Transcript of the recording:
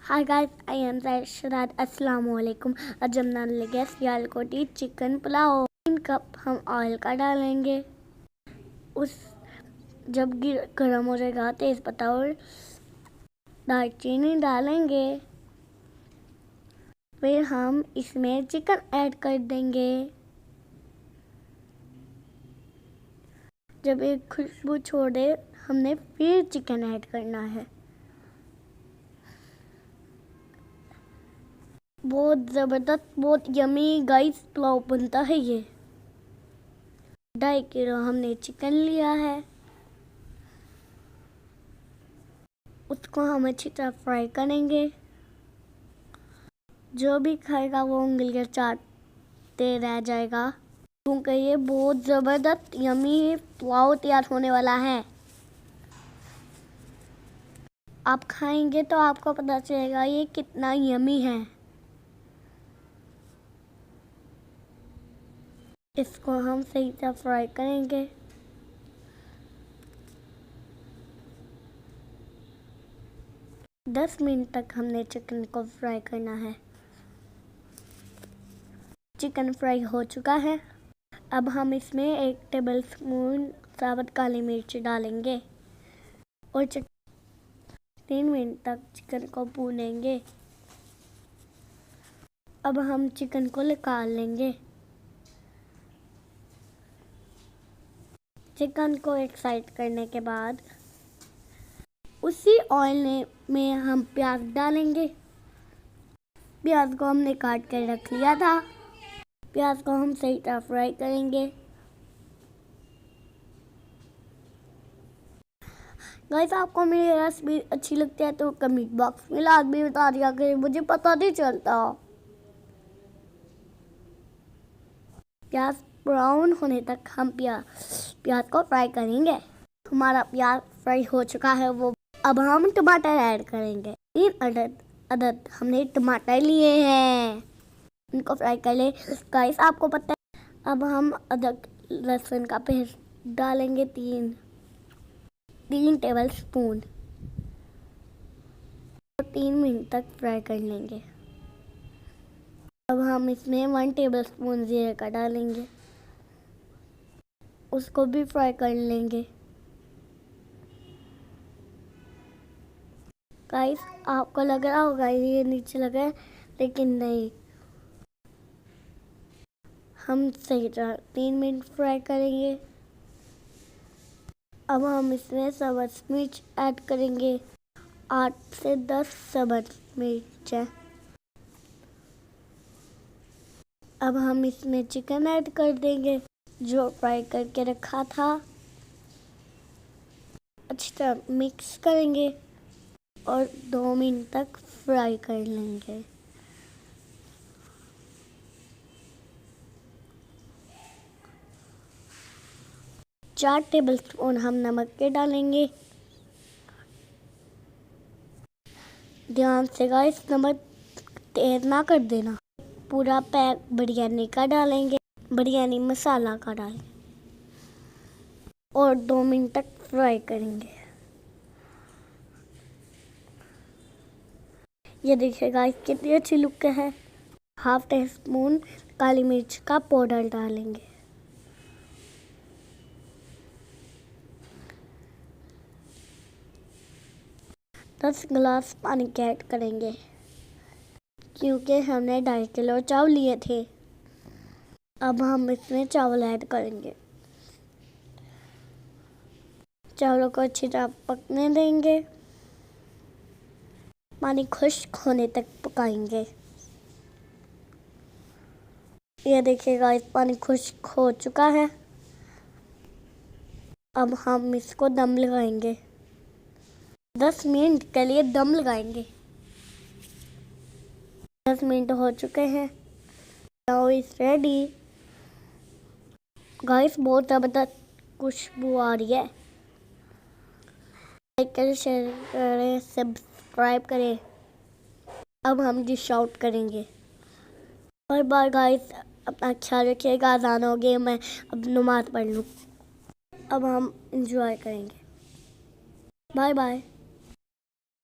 Hi guys, I am शराद। अस्सलाम वालेकुम। आज हम बनाने लगे सियालकोटी चिकन पुलाव। 3 कप हम ऑयल का डालेंगे। उस जब गर्म हो जाएगा तेज पत्ता और दालचीनी डालेंगे। फिर हम इसमें चिकन ऐड कर देंगे। जब एक खुशबू छोड़े हमने फिर चिकन ऐड करना है। बहुत ज़बरदस्त, बहुत यमी गाइस पुलाव बनता है ये। 2.5 किलो हमने चिकन लिया है। उसको हम अच्छी तरह फ्राई करेंगे। जो भी खाएगा वो उंगलियां चाटते रह जाएगा, क्योंकि ये बहुत ज़बरदस्त यमी पुलाव तैयार होने वाला है। आप खाएंगे तो आपको पता चलेगा ये कितना यमी है। इसको हम सही से फ्राई करेंगे। दस मिनट तक हमने चिकन को फ्राई करना है। चिकन फ्राई हो चुका है। अब हम इसमें 1 टेबल स्पून साबुत काली मिर्च डालेंगे और 3 मिनट तक चिकन को भूनेंगे। अब हम चिकन को निकाल लेंगे। चिकन को एक साइड करने के बाद उसी ऑयल में हम प्याज डालेंगे। प्याज को हमने काट कर रख लिया था। प्याज को हम सही तरह फ्राई करेंगे। गाइस, आपको मेरी रेसिपी अच्छी लगती है तो कमेंट बॉक्स में लाजमी बता दिया करें, मुझे पता नहीं चलता। प्याज ब्राउन होने तक हम प्याज को फ्राई करेंगे। हमारा प्याज फ्राई हो चुका है। अब हम टमाटर ऐड करेंगे। 3 अदद हमने टमाटर लिए हैं, इनको फ्राई कर ले। गाइस, आपको पता है, अब हम अदरक लहसुन का पेस्ट डालेंगे 3 टेबल स्पून और 3 मिनट तक फ्राई कर लेंगे। अब हम इसमें 1 टेबल स्पून जीरे का डालेंगे, उसको भी फ्राई कर लेंगे। गाइस, आपको लग रहा होगा ये नीचे लगा है, लेकिन नहीं, हम सही तरह 3 मिनट फ्राई करेंगे। अब हम इसमें सब्ज़ मिर्च ऐड करेंगे। 8 से 10 सब्ज़ मिर्च है। अब हम इसमें चिकन ऐड कर देंगे जो फ्राई करके रखा था। अच्छी तरह मिक्स करेंगे और 2 मिनट तक फ्राई कर लेंगे। चार टेबल स्पून हम नमक के डालेंगे। ध्यान से गाइस, नमक तेज ना कर देना। पूरा पैक बिरयानी का डालेंगे, बिरयानी मसाला का डालेंगे और 2 मिनट तक फ्राई करेंगे। ये देखिए गाइस, कितनी अच्छी लुक है। 1/2 टीस्पून काली मिर्च का पाउडर डालेंगे। दस गिलास पानी के ऐड करेंगे, क्योंकि हमने 2.5 किलो चावल लिए थे। अब हम इसमें चावल ऐड करेंगे। चावलों को अच्छी तरह पकने देंगे। पानी खुश्क होने तक पकाएंगे। ये देखिएगा, इस पानी खुश्क हो चुका है। अब हम इसको दम लगाएंगे। 10 मिनट के लिए दम लगाएंगे। 10 मिनट हो चुके हैं। Now is ready. गाइस, बहुत ज़बरदस्त खुशबू आ रही है। लाइक करें, शेयर करें, सब्सक्राइब करें। अब हम डिश आउट करेंगे। बाय बाय गाइस, अपना ख्याल रखिएगा। अज़ान हो गई, मैं अब नमाज पढ़ लूँ। अब हम इंजॉय करेंगे। Bye bye.